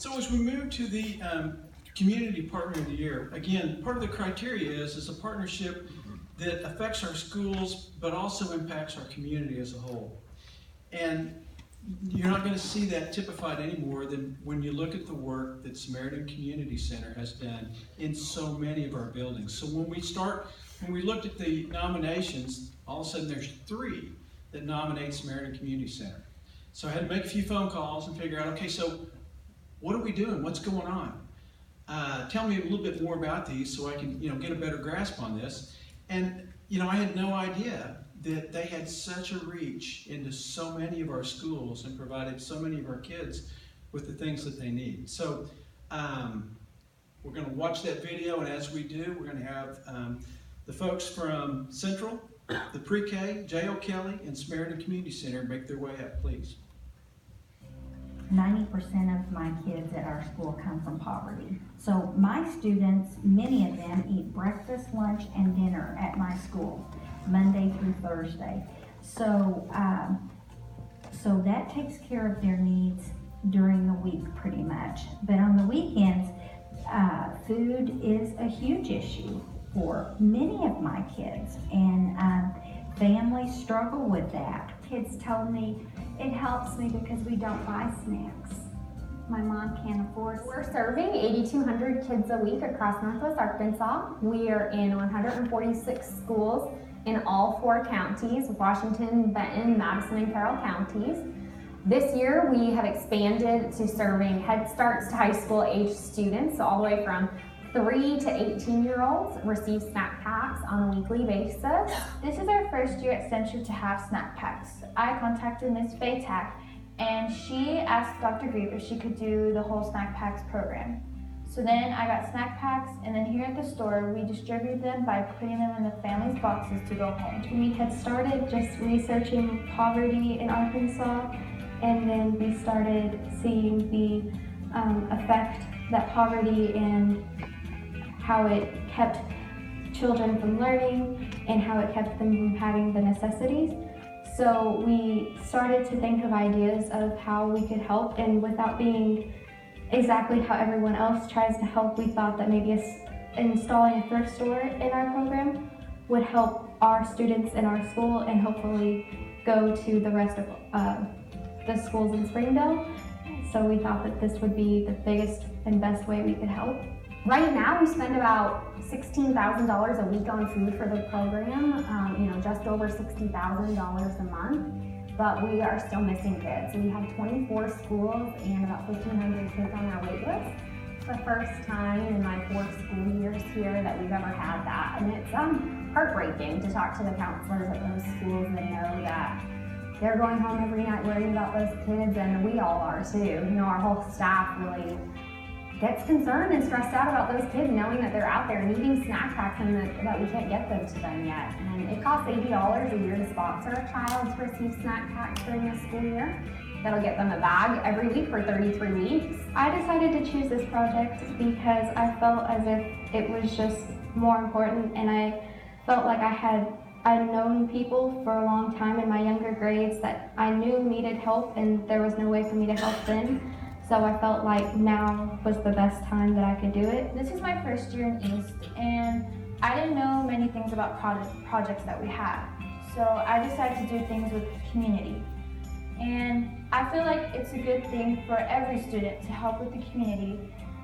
So as we move to the Community Partner of the Year, again, part of the criteria is a partnership that affects our schools, but also impacts our community as a whole. And you're not going to see that typified any more than when you look at the work that Samaritan Community Center has done in so many of our buildings. So when we looked at the nominations, all of a sudden there's 3 that nominate Samaritan Community Center. So I had to make a few phone calls and figure out, okay, so what are we doing? What's going on? Tell me a little bit more about these so I can, get a better grasp on this. And, I had no idea that they had such a reach into so many of our schools and provided so many of our kids with the things that they need. So we're going to watch that video, and as we do, we're going to have the folks from Central, the Pre-K, J.O. Kelly, and Samaritan Community Center make their way up, please. 90% of my kids at our school come from poverty. So my students, many of them eat breakfast, lunch, and dinner at my school, Monday through Thursday. So that takes care of their needs during the week pretty much. But on the weekends, food is a huge issue for many of my kids, and families struggle with that. Kids tell me it helps me because we don't buy snacks. My mom can't afford. We're serving 8,200 kids a week across Northwest Arkansas. We are in 146 schools in all 4 counties, Washington, Benton, Madison, and Carroll counties. This year we have expanded to serving Head Starts to high school age students, so all the way from 3 to 18-year-olds receive snack packs on a weekly basis. This is our first year at Central to have snack packs. I contacted Ms. Faytak, and she asked Dr. Grieve if she could do the whole snack packs program. So then I got snack packs, and then here at the store, we distribute them by putting them in the family's boxes to go home. We had started just researching poverty in Arkansas, and then we started seeing the effect that poverty and how it kept children from learning and how it kept them from having the necessities. So we started to think of ideas of how we could help, and without being exactly how everyone else tries to help, we thought that maybe installing a thrift store in our program would help our students in our school and hopefully go to the rest of the schools in Springdale. So we thought that this would be the biggest and best way we could help. Right now we spend about $16,000 a week on food for the program, just over $60,000 a month, but we are still missing kids. We have 24 schools and about 1,500 kids on our wait list. It's the first time in my 4 school years here that we've ever had that, and it's heartbreaking to talk to the counselors at those schools and know that they're going home every night worrying about those kids, and we all are too. Our whole staff really gets concerned and stressed out about those kids knowing that they're out there needing snack packs and that we can't get them to them yet. And it costs $80 a year to sponsor a child to receive snack packs during the school year. That'll get them a bag every week for 33 weeks. I decided to choose this project because I felt as if it was just more important, and I felt like I'd known people for a long time in my younger grades that I knew needed help, and there was no way for me to help them. So I felt like now was the best time that I could do it. This is my first year in East, and I didn't know many things about projects that we had. So I decided to do things with community. And I feel like it's a good thing for every student to help with the community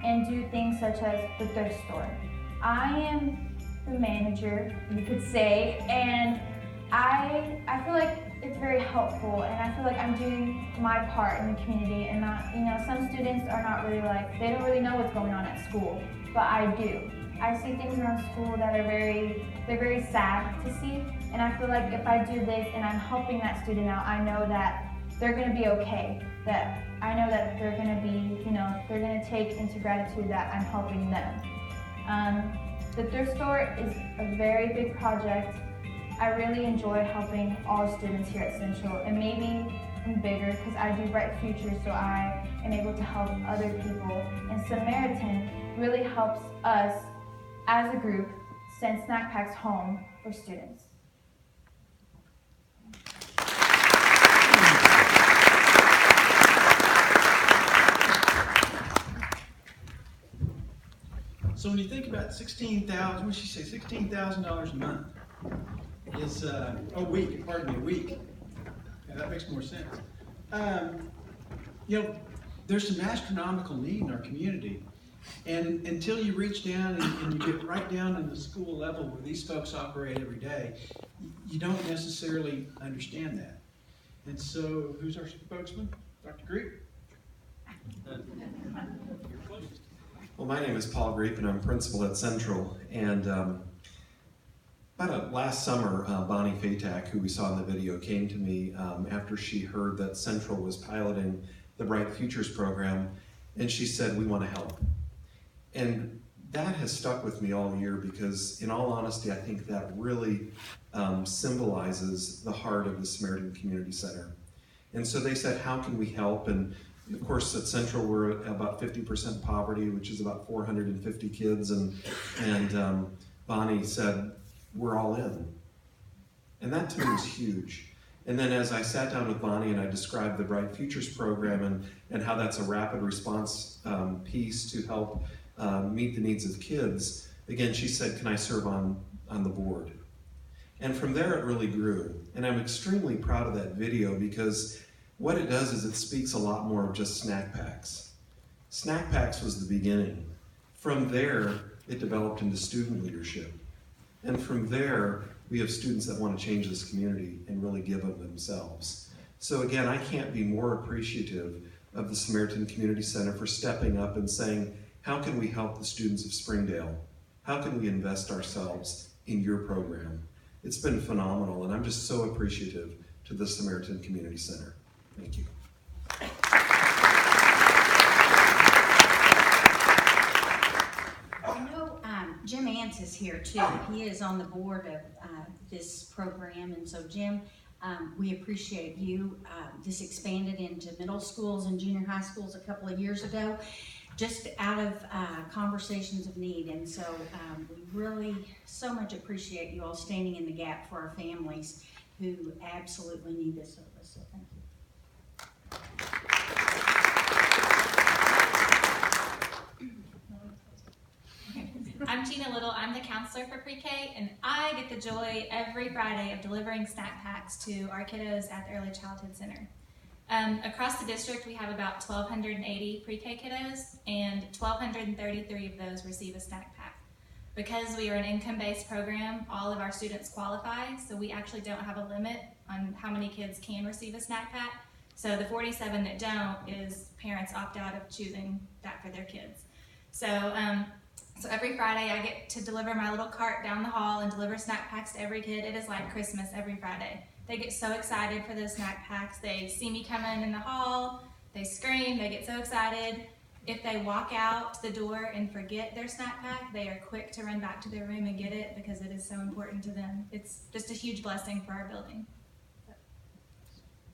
and do things such as the thrift store. I am the manager, you could say, and I feel like it's very helpful, and I feel like I'm doing my part in the community, and not, some students are not really they don't really know what's going on at school, but I do. I see things around school that are they're very sad to see, and I feel like if I do this and I'm helping that student out, I know that they're going to be okay, that I know that they're going to be, they're going to take into gratitude that I'm helping them. The thrift store is a very big project. I really enjoy helping all students here at Central, and maybe I'm bigger because I do Bright Future, so I am able to help other people. And Samaritan really helps us as a group send snack packs home for students. So when you think about $16,000, what did she say, $16,000 a month is, a week, pardon me, a week. Yeah, that makes more sense. You know, there's some astronomical need in our community. And until you reach down and you get right down in the school level where these folks operate every day, you don't necessarily understand that. And so, who's our spokesman? Dr. Greep? Well, my name is Paul Greep, and I'm principal at Central. And last summer, Bonnie Fatak, who we saw in the video, came to me after she heard that Central was piloting the Bright Futures program, and she said, "We want to help." And that has stuck with me all year because, in all honesty, I think that really symbolizes the heart of the Samaritan Community Center. And so they said, how can we help? And of course, at Central, we're at about 50% poverty, which is about 450 kids. And Bonnie said, we're all in. And that to me was huge. And then as I sat down with Bonnie and I described the Bright Futures program and how that's a rapid response piece to help meet the needs of kids, again, she said, can I serve on the board? And from there, it really grew. And I'm extremely proud of that video because what it does is it speaks a lot more of just snack packs. Snack packs was the beginning. From there, it developed into student leadership. And from there, we have students that want to change this community and really give of themselves. So again, I can't be more appreciative of the Samaritan Community Center for stepping up and saying, how can we help the students of Springdale? How can we invest ourselves in your program? It's been phenomenal, and I'm just so appreciative to the Samaritan Community Center. Thank you. I know Jim Ants is here too. He is on the board of this program, and so Jim, we appreciate you. This expanded into middle schools and junior high schools a couple of years ago, just out of conversations of need, and so we really so much appreciate you all standing in the gap for our families who absolutely need this service, so thank you. I'm Gina Little, I'm the counselor for pre-K, and I get the joy every Friday of delivering snack packs to our kiddos at the Early Childhood Center. Across the district, we have about 1,280 pre-K kiddos, and 1,233 of those receive a snack pack. Because we are an income-based program, all of our students qualify, so we actually don't have a limit on how many kids can receive a snack pack. So the 47 that don't is parents opt out of choosing that for their kids. So every Friday I get to deliver my little cart down the hall and deliver snack packs to every kid. It is like Christmas every Friday. They get so excited for those snack packs. They see me coming in the hall, they scream, they get so excited. If they walk out the door and forget their snack pack, they are quick to run back to their room and get it because it is so important to them. It's just a huge blessing for our building.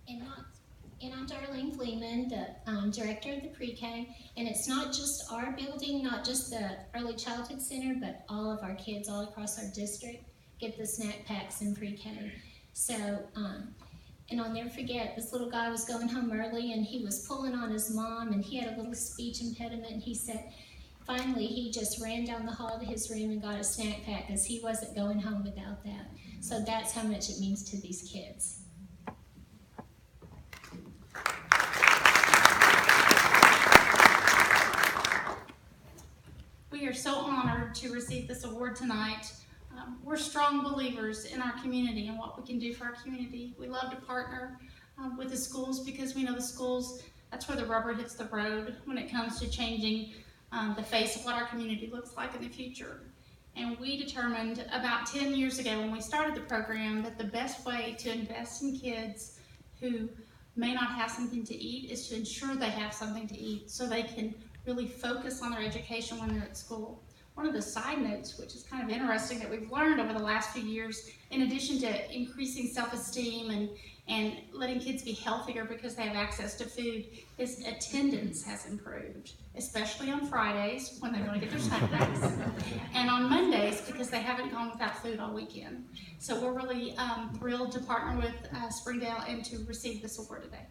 And I'm Darlene Fleeman, the director of the pre-K, and it's not just our building, not just the Early Childhood Center, but all of our kids all across our district get the snack packs in pre-K. So, and I'll never forget, this little guy was going home early and he was pulling on his mom and he had a little speech impediment, and he said, finally he just ran down the hall to his room and got a snack pack because he wasn't going home without that. So that's how much it means to these kids. We are so honored to receive this award tonight. We're strong believers in our community and what we can do for our community. We love to partner with the schools because we know the schools, that's where the rubber hits the road when it comes to changing the face of what our community looks like in the future. And we determined about 10 years ago when we started the program that the best way to invest in kids who may not have something to eat is to ensure they have something to eat so they can really focus on their education when they're at school. One of the side notes, which is kind of interesting that we've learned over the last few years, in addition to increasing self-esteem and letting kids be healthier because they have access to food, is attendance has improved, especially on Fridays when they want to get their snack packs, and on Mondays because they haven't gone without food all weekend. So we're really thrilled to partner with Springdale and to receive this award today.